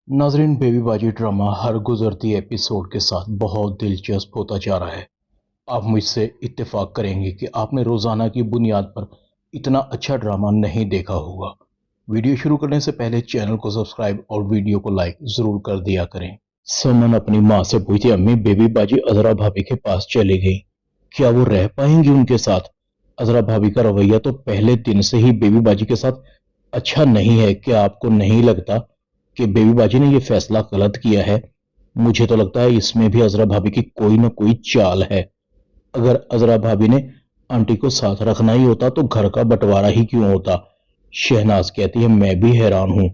नाजरीन, बेबी बाजी ड्रामा हर गुजरती एपिसोड के साथ बहुत दिलचस्प होता जा रहा है। आप मुझसे इत्तेफाक करेंगे कि आपने रोजाना की बुनियाद पर इतना अच्छा ड्रामा नहीं देखा होगा। वीडियो शुरू करने से पहले चैनल को सब्सक्राइब और वीडियो को लाइक जरूर कर दिया करें। समन अपनी माँ से पूछती, अम्मी बेबी बाजी अजरा भाभी के पास चली गई, क्या वो रह पाएंगी उनके साथ? अजरा भाभी का रवैया तो पहले दिन से ही बेबी बाजी के साथ अच्छा नहीं है। क्या आपको नहीं लगता कि बेबी बाजी ने यह फैसला गलत किया है? मुझे तो लगता है इसमें भी अजरा भाभी की कोई ना कोई चाल है। अगर अजरा भाभी ने आंटी को साथ रखना ही होता तो घर का बंटवारा ही क्यों होता? शहनाज कहती है, मैं भी हैरान हूं,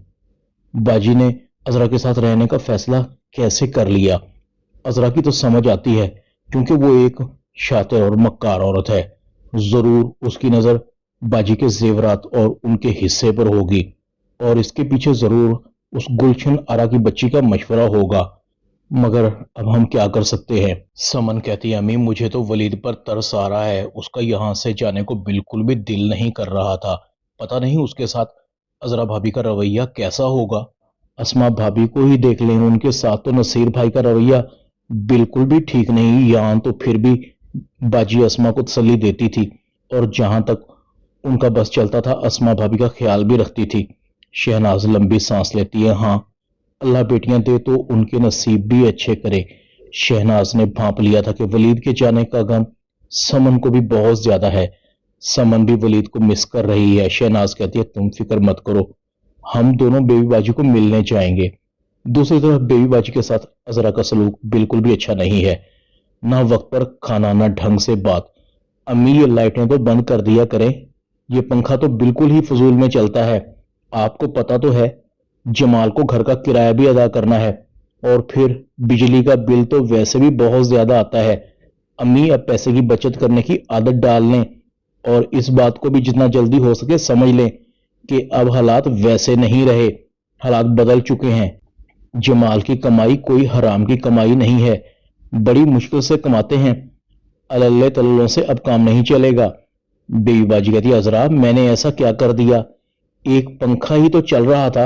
बाजी ने अजरा के साथ रहने का फैसला कैसे कर लिया? अजरा की तो समझ आती है, क्योंकि वो एक शातिर और मक्कार औरत है। जरूर उसकी नजर बाजी के जेवरात और उनके हिस्से पर होगी, और इसके पीछे जरूर उस गुलशन आरा की बच्ची का मशवरा होगा। मगर अब हम क्या कर सकते हैं? समन कहती है, अम्मी मुझे तो वलीद पर तरस आ रहा है। उसका यहां से जाने को बिल्कुल भी दिल नहीं कर रहा था। पता नहीं उसके साथ अजरा भाभी का रवैया कैसा होगा। अस्मा भाभी को ही देख लें, उनके साथ तो नसीर भाई का रवैया बिल्कुल भी ठीक नहीं। यहाँ तो फिर भी बाजी अस्मा को तसल्ली देती थी, और जहां तक उनका बस चलता था अस्मा भाभी का ख्याल भी रखती थी। शहनाज लंबी सांस लेती है, हाँ, अल्लाह बेटियां दे तो उनके नसीब भी अच्छे करे। शहनाज ने भांप लिया था कि वलीद के जाने का गम समन को भी बहुत ज्यादा है। समन भी वलीद को मिस कर रही है। शहनाज कहती है, तुम फिक्र मत करो, हम दोनों बेबी बाजी को मिलने जाएंगे। दूसरी तरफ बेबी बाजी के साथ अजरा का सलूक बिल्कुल भी अच्छा नहीं है। ना वक्त पर खाना, ना ढंग से बात। अम्मी ये लाइटें तो बंद कर दिया करें, ये पंखा तो बिल्कुल ही फजूल में चलता है। आपको पता तो है जमाल को घर का किराया भी अदा करना है, और फिर बिजली का बिल तो वैसे भी बहुत ज्यादा आता है। अम्मी अब पैसे की बचत करने की आदत डाल लें, और इस बात को भी जितना जल्दी हो सके समझ लें कि अब हालात वैसे नहीं रहे, हालात बदल चुके हैं। जमाल की कमाई कोई हराम की कमाई नहीं है, बड़ी मुश्किल से कमाते हैं। अल्ले तल्लों से अब काम नहीं चलेगा। बेबी बाजी कहती है, अजरा मैंने ऐसा क्या कर दिया? एक पंखा ही तो चल रहा था।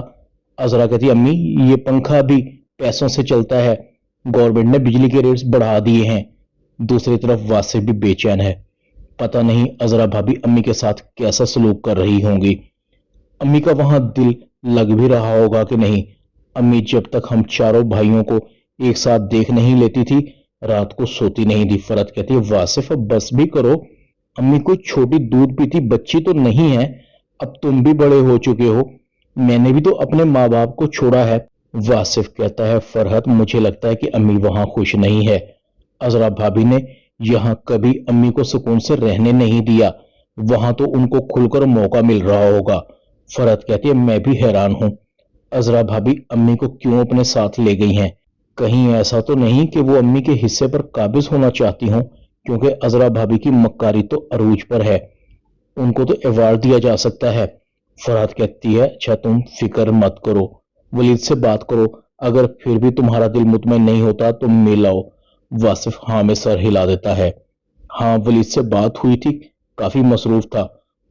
अजरा कहती है, अम्मी ये पंखा भी पैसों से चलता है, गवर्नमेंट ने बिजली के रेट्स बढ़ा दिए हैं। दूसरी तरफ वासिफ भी बेचैन है, पता नहीं अजरा भाभी अम्मी के साथ कैसा सलूक कर रही होंगी। अम्मी का वहां दिल लग भी रहा होगा कि नहीं। अम्मी जब तक हम चारों भाइयों को एक साथ देख नहीं लेती थी, रात को सोती नहीं थी। फरत कहती है, वासिफ अब बस भी करो, अम्मी कोई छोटी दूध पीती बच्ची तो नहीं है, अब तुम भी बड़े हो चुके हो, मैंने भी तो अपने माँ बाप को छोड़ा है। वासिफ कहता है, फरहत मुझे लगता है कि अम्मी वहां खुश नहीं है। अजरा भाभी ने यहां कभी अम्मी को सुकून से रहने नहीं दिया, वहां तो उनको खुलकर मौका मिल रहा होगा। फरहत कहती है, मैं भी हैरान हूं, अजरा भाभी अम्मी को क्यों अपने साथ ले गई हैं? कहीं ऐसा तो नहीं कि वो अम्मी के हिस्से पर काबिज होना चाहती हों, क्योंकि अजरा भाभी की मक्कारी तो अरूज पर है, उनको तो अवार्ड दिया जा सकता है। फरहत कहती है, अच्छा तुम फिक्र मत करो, वलीद से बात करो, अगर फिर भी तुम्हारा दिल मुतमईन नहीं होता तो मिल आओ। वासिफ हाँ में सर हिला देता है। हाँ, वलीद से बात हुई थी, काफी मसरूफ था,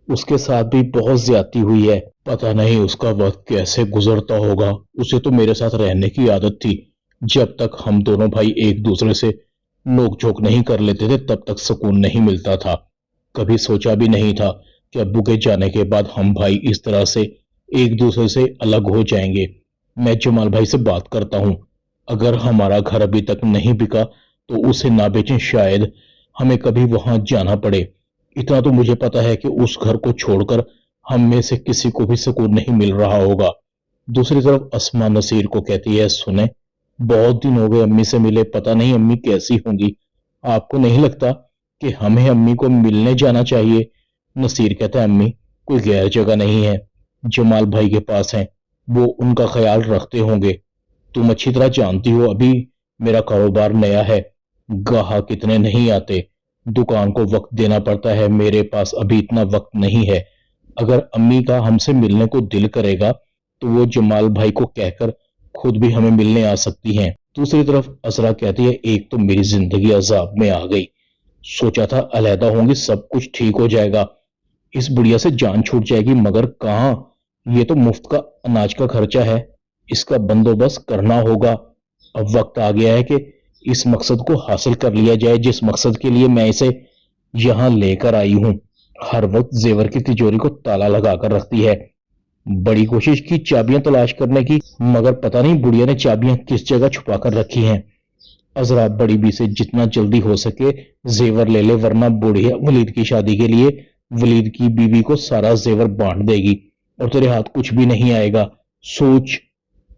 उसके साथ भी बहुत ज्यादती हुई है। पता नहीं उसका वक्त कैसे गुजरता होगा, उसे तो मेरे साथ रहने की आदत थी। जब तक हम दोनों भाई एक दूसरे से नोक झोंक नहीं कर लेते थे तब तक सुकून नहीं मिलता था। कभी सोचा भी नहीं था कि अब्बू के जाने के बाद हम भाई इस तरह से एक दूसरे से अलग हो जाएंगे। मैं जमाल भाई से बात करता हूँ, अगर हमारा घर अभी तक नहीं बिका तो उसे ना बेचें, शायद हमें कभी वहां जाना पड़े। इतना तो मुझे पता है कि उस घर को छोड़कर हम में से किसी को भी सुकून नहीं मिल रहा होगा। दूसरी तरफ अस्मा नसीर को कहती है, सुने, बहुत दिन हो गए अम्मी से मिले, पता नहीं अम्मी कैसी होंगी। आपको नहीं लगता कि हमें अम्मी को मिलने जाना चाहिए? नसीर कहता है, अम्मी कोई गैर जगह नहीं है, जमाल भाई के पास है, वो उनका ख्याल रखते होंगे। तुम अच्छी तरह जानती हो अभी मेरा कारोबार नया है, गाहक इतने नहीं आते, दुकान को वक्त देना पड़ता है, मेरे पास अभी इतना वक्त नहीं है। अगर अम्मी का हमसे मिलने को दिल करेगा तो वो जमाल भाई को कहकर खुद भी हमें मिलने आ सकती हैं। दूसरी तरफ असरा कहती है, एक तो मेरी जिंदगी अजाब में आ गई, सोचा था अलहदा होंगी सब कुछ ठीक हो जाएगा, इस बुढ़िया से जान छूट जाएगी, मगर कहाँ, ये तो मुफ्त का अनाज का खर्चा है, اس کا بندوبست کرنا ہوگا۔ اب وقت آ گیا ہے کہ اس مقصد کو حاصل کر لیا جائے جس مقصد کے لیے میں اسے یہاں لے کر آئی ہوں۔ ہر وقت زیور کی تجوری کو تالا لگا کر رکھتی ہے۔ بڑی کوشش کی چابیاں تلاش کرنے کی، مگر پتہ نہیں بڑھیا نے چابیاں کس جگہ چھپا کر رکھی ہیں۔ عذرا بڑی بی سے جتنا جلدی ہو سکے زیور لے لے، ورنہ بڑھیا ولید کی شادی کے لیے ولید کی بیوی کو سارا زیور بانٹ دے گی اور تیرے ہاتھ کچھ بھی نہیں آئے گا۔ سوچ۔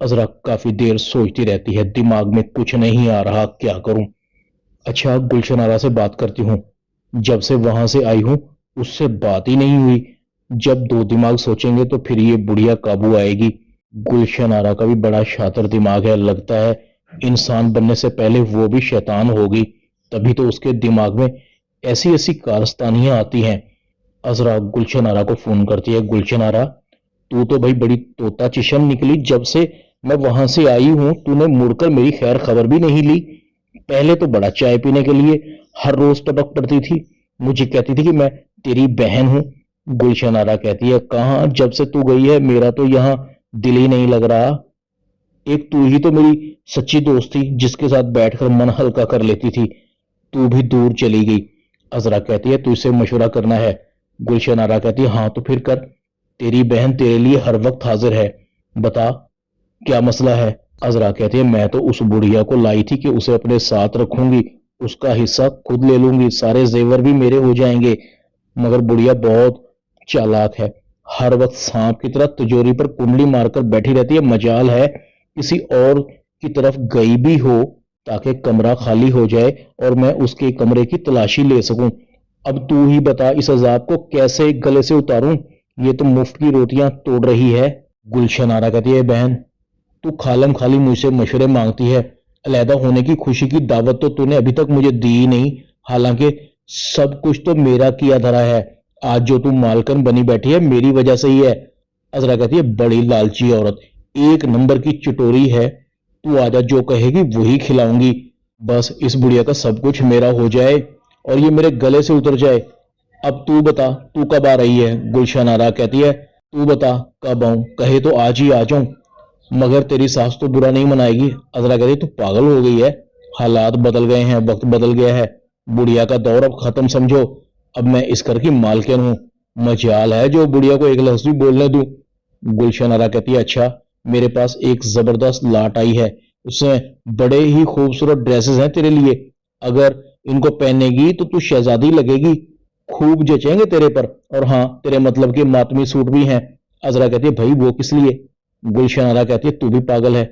عذرا کافی دیر سوچتی رہتی ہے، دماغ میں کچھ نہیں آ رہا، کیا کروں؟ اچھا گلشن آرا سے بات کرتی ہوں، جب سے وہاں سے آئی ہوں اس سے بات ہی نہیں ہوئی۔ جب دو دماغ سوچیں گے تو پھر یہ بڑھیا قابو آئے گی۔ گلشن آرا کا بھی بڑا شاطر دماغ ہے، لگتا ہے انسان بننے سے پہلے وہ بھی شیطان ہوگی، تبھی تو اس کے دماغ میں ایسی ایسی کارستانیاں آتی ہیں۔ عذرا گلشن آرا کو فون کرتی ہے، گلشن آرا تو بھائی بڑی طوطا چشم نکلی، جب سے میں وہاں سے آئی ہوں تو نے مڑ کر میری خیر خبر بھی نہیں لی۔ پہلے تو بڑا چائے پینے کے لیے ہر روز ٹپک پڑتی تھی، مجھے کہتی تھی کہ میں تیری بہن ہوں۔ گلشن آرا کہتی ہے، کہاں، جب سے تو گئی ہے میرا تو یہاں دل ہی نہیں لگ رہا۔ ایک تو ہی تو میری سچی دوست تھی جس کے ساتھ بیٹھ کر من ہلکا کر لیتی تھی، تو بھی دور چلی گئی۔ عذرا کہتی ہے، تو اس سے مشورہ کرنا ہے؟ گلشن آرا کہتی ہے، ہاں تو پھر کر، تیری بہن تیرے لیے ہر وقت حاضر ہے، بتا کیا مسئلہ ہے؟ عذرا کہتی ہے، میں تو اس بڑھیا کو لائی تھی کہ اسے اپنے ساتھ رکھوں گی، اس کا حصہ خود لے لوں گی، سارے زیور بھی میرے ہو جائیں گے، مگر بڑھیا بہت چالاک ہے، ہر وقت سانپ کی طرح تجوری پر کنڈلی مار کر بیٹھی رہتی ہے۔ مجال ہے کسی اور کی طرف گئی بھی ہو تاکہ کمرہ خالی ہو جائے اور میں اس کے کمرے کی تلاشی لے سکوں۔ اب تو ہی بتا اس عذاب کو کیسے گلے سے اتاروں، یہ تو مفت کی روٹیاں توڑ رہی ہے۔ گلشن آرا کہتی ہے، بہن تو خالم خالی مجھ سے مشورے مانگتی ہے، علیحدہ ہونے کی خوشی کی دعوت تو نے ابھی تک مجھے دی نہیں، حالانکہ سب کچھ تو میرا کیا دھرا ہے، آج جو تم مالکن بنی بیٹھی ہے میری وجہ سے ہی ہے۔ عذرا کہتی ہے، بڑی لالچی عورت، ایک نمبر کی چٹوری ہے، تو آجا جو کہے گی وہی کھلاؤں گی، بس اس بڑھیا کا سب کچھ میرا ہو جائے اور یہ میرے گلے سے اتر جائے۔ اب تو بتا تو کب آ رہی ہے؟ گلشن آرا کہتی ہے، تو بتا کب آؤں، کہے تو آج ہی آ جاؤں، مگر تیری ساس تو برا نہیں منائے گی۔ عذرا کہتی ہے، تو پاگل ہو گئی ہے، حالات بدل گئے ہیں، وقت بدل گیا ہے، بڑھیا کا دور اب ختم سمجھو، اب میں اس گھر کی مالکن ہوں، مجال ہے جو بڑھیا کو ایک لفظ بھی بولنے دوں۔ گلشن آرا کہتی ہے، اچھا میرے پاس ایک زبردست لاٹ آئی ہے، اس میں بڑے ہی خوبصورت ڈریسز ہیں تیرے لیے، اگر ان کو پہنے گی تو شہزادی لگے گی، خوب جچیں گے تیرے پر، اور ہاں تیرے مطلب کے ماتمی سوٹ بھی ہیں۔ عذرا کہتی ہے، بھائی وہ کس لیے؟ گلشن آرا کہتی ہے، تو بھی پاگل ہے،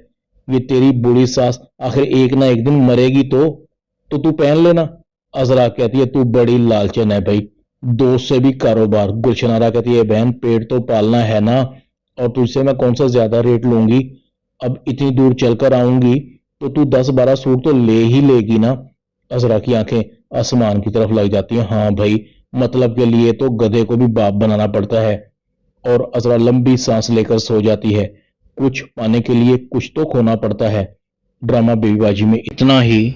یہ تیری بوڑھی ساس آخر ایک نہ ایک دن مرے گی تو پہن لینا۔ عذرا کہتی ہے، تو بڑی لالچن ہے بھائی، دوست سے بھی کاروبار۔ گلشن آرا کہتی ہے، بہن پیٹ تو پالنا ہے نا، اور تجھ سے میں کون سا زیادہ ریٹ لوں گی، اب اتنی دور چل کر آؤں گی تو 10-12 سوٹ تو لے ہی لے گی نا۔ عذرا کی آنکھیں آسمان کی طرف لگ جاتی ہیں، ہاں بھائی مطلب کے لیے تو گدھے کو بھی باپ بنانا پڑتا ہے، اور عذرا لمبی سانس لے کر سو جاتی ہے، کچھ پانے کے لیے کچھ تو کھونا پڑتا ہے۔ ڈرامہ بیوی باجی میں اتنا ہی۔